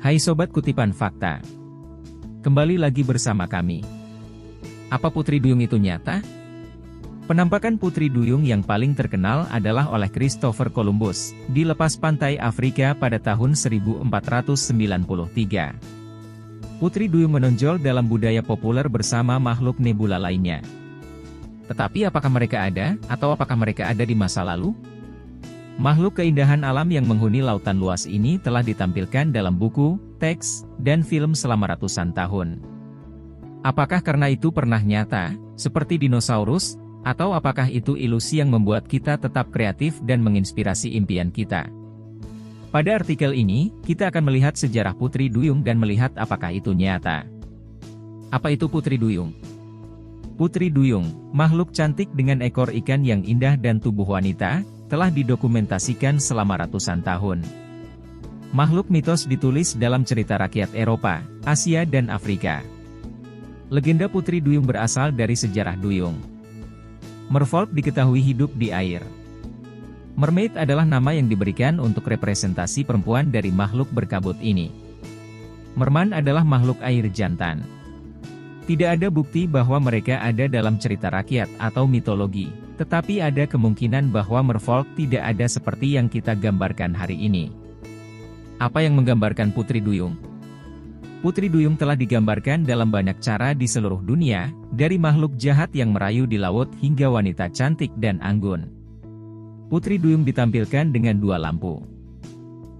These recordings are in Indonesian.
Hai Sobat Kutipan Fakta. Kembali lagi bersama kami. Apa Putri Duyung itu nyata? Penampakan Putri Duyung yang paling terkenal adalah oleh Christopher Columbus, di lepas pantai Afrika pada tahun 1493. Putri Duyung menonjol dalam budaya populer bersama makhluk nebula lainnya. Tetapi apakah mereka ada, atau apakah mereka ada di masa lalu? Makhluk keindahan alam yang menghuni lautan luas ini telah ditampilkan dalam buku, teks, dan film selama ratusan tahun. Apakah karena itu pernah nyata, seperti dinosaurus, atau apakah itu ilusi yang membuat kita tetap kreatif dan menginspirasi impian kita? Pada artikel ini, kita akan melihat sejarah Putri Duyung dan melihat apakah itu nyata. Apa itu Putri Duyung? Putri Duyung, makhluk cantik dengan ekor ikan yang indah dan tubuh wanita, telah didokumentasikan selama ratusan tahun. Makhluk mitos ditulis dalam cerita rakyat Eropa, Asia dan Afrika. Legenda Putri Duyung berasal dari sejarah duyung. Merfolk diketahui hidup di air. Mermaid adalah nama yang diberikan untuk representasi perempuan dari makhluk berkabut ini. Merman adalah makhluk air jantan. Tidak ada bukti bahwa mereka ada dalam cerita rakyat atau mitologi, tetapi ada kemungkinan bahwa merfolk tidak ada seperti yang kita gambarkan hari ini. Apa yang menggambarkan Putri Duyung? Putri Duyung telah digambarkan dalam banyak cara di seluruh dunia, dari makhluk jahat yang merayu di laut hingga wanita cantik dan anggun. Putri Duyung ditampilkan dengan dua lampu.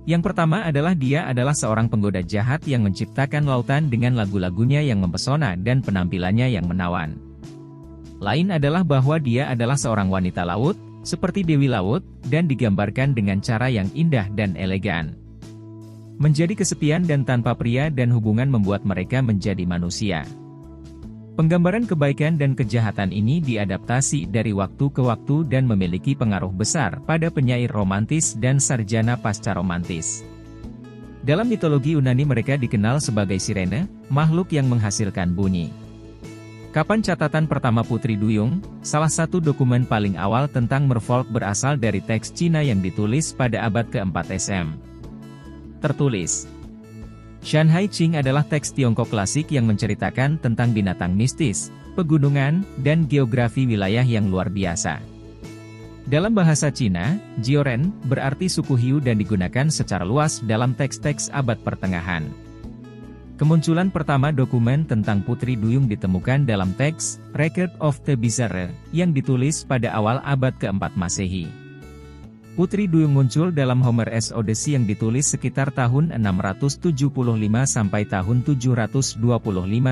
Yang pertama adalah dia adalah seorang penggoda jahat yang menciptakan lautan dengan lagu-lagunya yang mempesona dan penampilannya yang menawan. Lain adalah bahwa dia adalah seorang wanita laut, seperti Dewi Laut, dan digambarkan dengan cara yang indah dan elegan. Menjadi kesepian dan tanpa pria dan hubungan membuat mereka menjadi manusia. Penggambaran kebaikan dan kejahatan ini diadaptasi dari waktu ke waktu dan memiliki pengaruh besar pada penyair romantis dan sarjana pasca romantis. Dalam mitologi Yunani mereka dikenal sebagai sirene, makhluk yang menghasilkan bunyi. Kapan catatan pertama Putri Duyung? Salah satu dokumen paling awal tentang merfolk berasal dari teks Cina yang ditulis pada abad ke-4 SM. Tertulis. Shanhai Qing adalah teks Tiongkok klasik yang menceritakan tentang binatang mistis, pegunungan, dan geografi wilayah yang luar biasa. Dalam bahasa Cina, Jioren berarti suku Hiu dan digunakan secara luas dalam teks-teks abad pertengahan. Kemunculan pertama dokumen tentang Putri Duyung ditemukan dalam teks Record of the Bizarre yang ditulis pada awal abad ke-4 Masehi. Putri Duyung muncul dalam Homer's Odyssey yang ditulis sekitar tahun 675 sampai tahun 725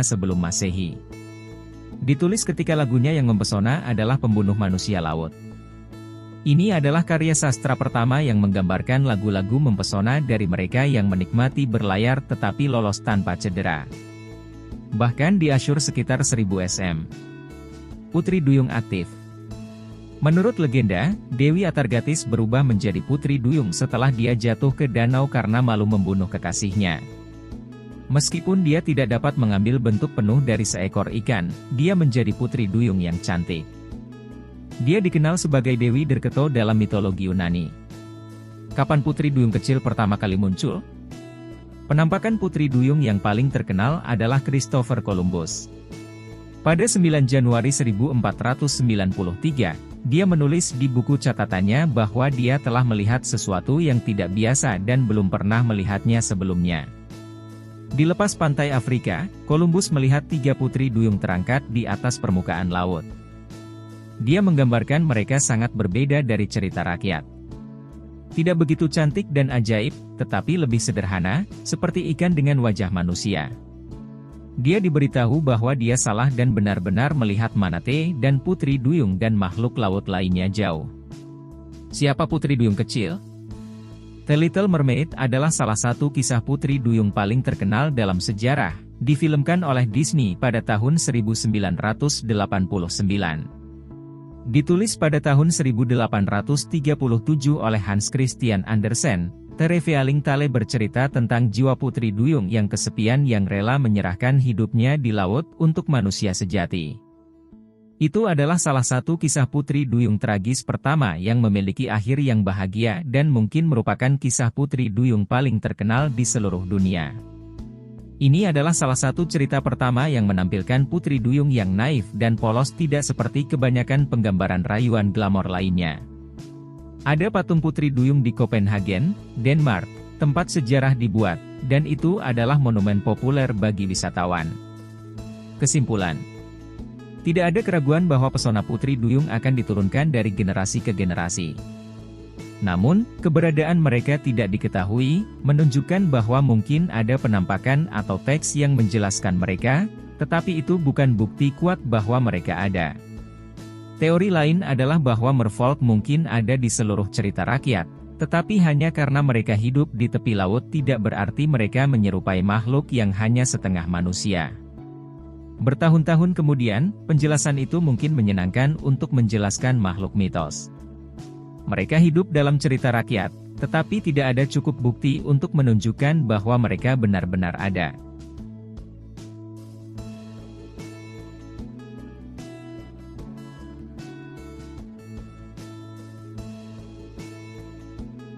sebelum Masehi. Ditulis ketika lagunya yang mempesona adalah Pembunuh Manusia Laut. Ini adalah karya sastra pertama yang menggambarkan lagu-lagu mempesona dari mereka yang menikmati berlayar tetapi lolos tanpa cedera. Bahkan di Asyur sekitar 1000 SM. Putri Duyung aktif. Menurut legenda, Dewi Atargatis berubah menjadi Putri Duyung setelah dia jatuh ke danau karena malu membunuh kekasihnya. Meskipun dia tidak dapat mengambil bentuk penuh dari seekor ikan, dia menjadi Putri Duyung yang cantik. Dia dikenal sebagai Dewi Derketo dalam mitologi Yunani. Kapan Putri Duyung kecil pertama kali muncul? Penampakan Putri Duyung yang paling terkenal adalah Christopher Columbus. Pada 9 Januari 1493, dia menulis di buku catatannya bahwa dia telah melihat sesuatu yang tidak biasa dan belum pernah melihatnya sebelumnya. Di lepas pantai Afrika, Columbus melihat 3 putri duyung terangkat di atas permukaan laut. Dia menggambarkan mereka sangat berbeda dari cerita rakyat. Tidak begitu cantik dan ajaib, tetapi lebih sederhana, seperti ikan dengan wajah manusia. Dia diberitahu bahwa dia salah dan benar-benar melihat manatee dan Putri Duyung dan makhluk laut lainnya jauh. Siapa Putri Duyung kecil? The Little Mermaid adalah salah satu kisah Putri Duyung paling terkenal dalam sejarah, difilmkan oleh Disney pada tahun 1989. Ditulis pada tahun 1837 oleh Hans Christian Andersen, The Revealing Tale bercerita tentang jiwa Putri Duyung yang kesepian yang rela menyerahkan hidupnya di laut untuk manusia sejati. Itu adalah salah satu kisah putri duyung tragis pertama yang memiliki akhir yang bahagia dan mungkin merupakan kisah putri duyung paling terkenal di seluruh dunia. Ini adalah salah satu cerita pertama yang menampilkan putri duyung yang naif dan polos, tidak seperti kebanyakan penggambaran rayuan glamor lainnya. Ada patung putri duyung di Copenhagen, Denmark, tempat sejarah dibuat, dan itu adalah monumen populer bagi wisatawan. Kesimpulan: tidak ada keraguan bahwa pesona putri duyung akan diturunkan dari generasi ke generasi. Namun, keberadaan mereka tidak diketahui, menunjukkan bahwa mungkin ada penampakan atau teks yang menjelaskan mereka, tetapi itu bukan bukti kuat bahwa mereka ada. Teori lain adalah bahwa merfolk mungkin ada di seluruh cerita rakyat, tetapi hanya karena mereka hidup di tepi laut tidak berarti mereka menyerupai makhluk yang hanya setengah manusia. Bertahun-tahun kemudian, penjelasan itu mungkin menyenangkan untuk menjelaskan makhluk mitos. Mereka hidup dalam cerita rakyat, tetapi tidak ada cukup bukti untuk menunjukkan bahwa mereka benar-benar ada.